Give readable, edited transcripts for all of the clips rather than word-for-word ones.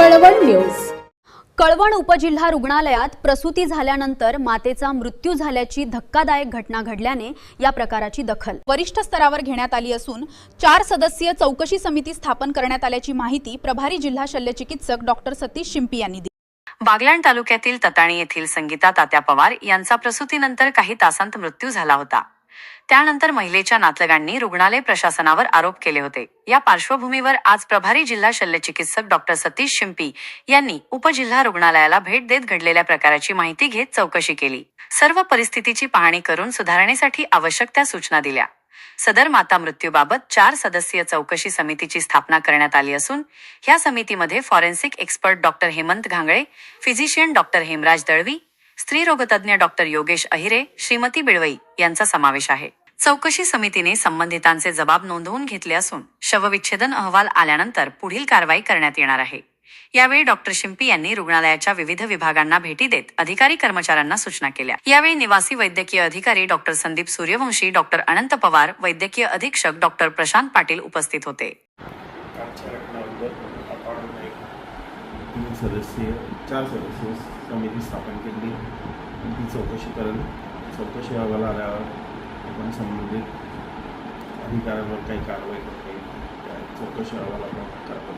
Kalwan news. Kalwan उपजिल्हा रुग्णालयात प्रसूती झाल्यानंतर मातेचा मृत्यू झाल्याची धक्कादायक घटना घडल्याने या प्रकाराची दखल वरिष्ठ स्तरावर घेण्यात आली असून 4 सदस्यीय चौकशी समिती स्थापन करण्यात आल्याची माहिती प्रभारी जिल्हा शल्यचिकित्सक डॉक्टर सतीश शिंपी यांनी दिली। बागलाण तालुक्यातील तताणी येथील संगीता तात्या पवार यांचा प्रसूतीनंतर काही तासांत मृत्यू झाला होता। त्यानंतर महिलेच्या नातलगांनी रुग्णालय प्रशासनावर आरोप केले होते। या पार्श्वभूमीवर आज प्रभारी जिल्हा शल्यचिकित्सक डॉक्टर सतीश शिंपी यांनी उपजिल्हा रुग्णालयाला भेट देत घडलेल्या प्रकाराची माहिती घेत चौकशी केली। सर्व परिस्थितीची पाहणी करून सुधारणेसाठी आवश्यक त्या सूचना दिल्या। सदर माता मृत्यूबाबत 4 सदस्यीय चौकशी समितीची स्थापना करण्यात आली असून ह्या समितीमध्ये forensic expert doctor Hemant Ghangale, physician doctor Hemraj Dalvi, स्त्रीरोगतज्ञ डॉक्टर योगेश अहिरे, श्रीमती बिळवई यांचा समावेश आहे। चौकशी समितीने संबंधितांचे जबाब नोंदवून घेतले असून शवविच्छेदन अहवाल आल्यानंतर पुढील कारवाई करण्यात येणार आहे। यावेळी डॉक्टर शिंपी यांनी रुग्णालयाच्या विविध विभागांना भेटी देत अधिकारी कर्मचाऱ्यांना सूचना केल्या। यावेळी निवासी वैद्यकीय अधिकारी डॉक्टर संदीप सूर्यवंशी, डॉक्टर अनंत पवार, वैद्यकीय अधीक्षक डॉक्टर प्रशांत पाटील उपस्थित होते। 4 सदस्यीय समिती स्थापन केली। ती चौकशी करेल। चौकशी अहवाल आल्यावर आपण संबंधित अधिकाऱ्यांवर काही कारवाई करता येईल। चौकशी अहवाल आपण करतो।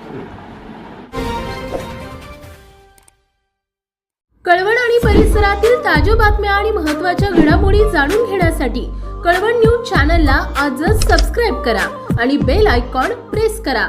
कळवण आणि परिसरातील ताज्या बातम्या आणि महत्त्वाच्या घडामोडी जाणून घेण्यासाठी कळवण न्यूज चॅनलला आजच सबस्क्राइब करा आणि बेल आयकॉन प्रेस करा।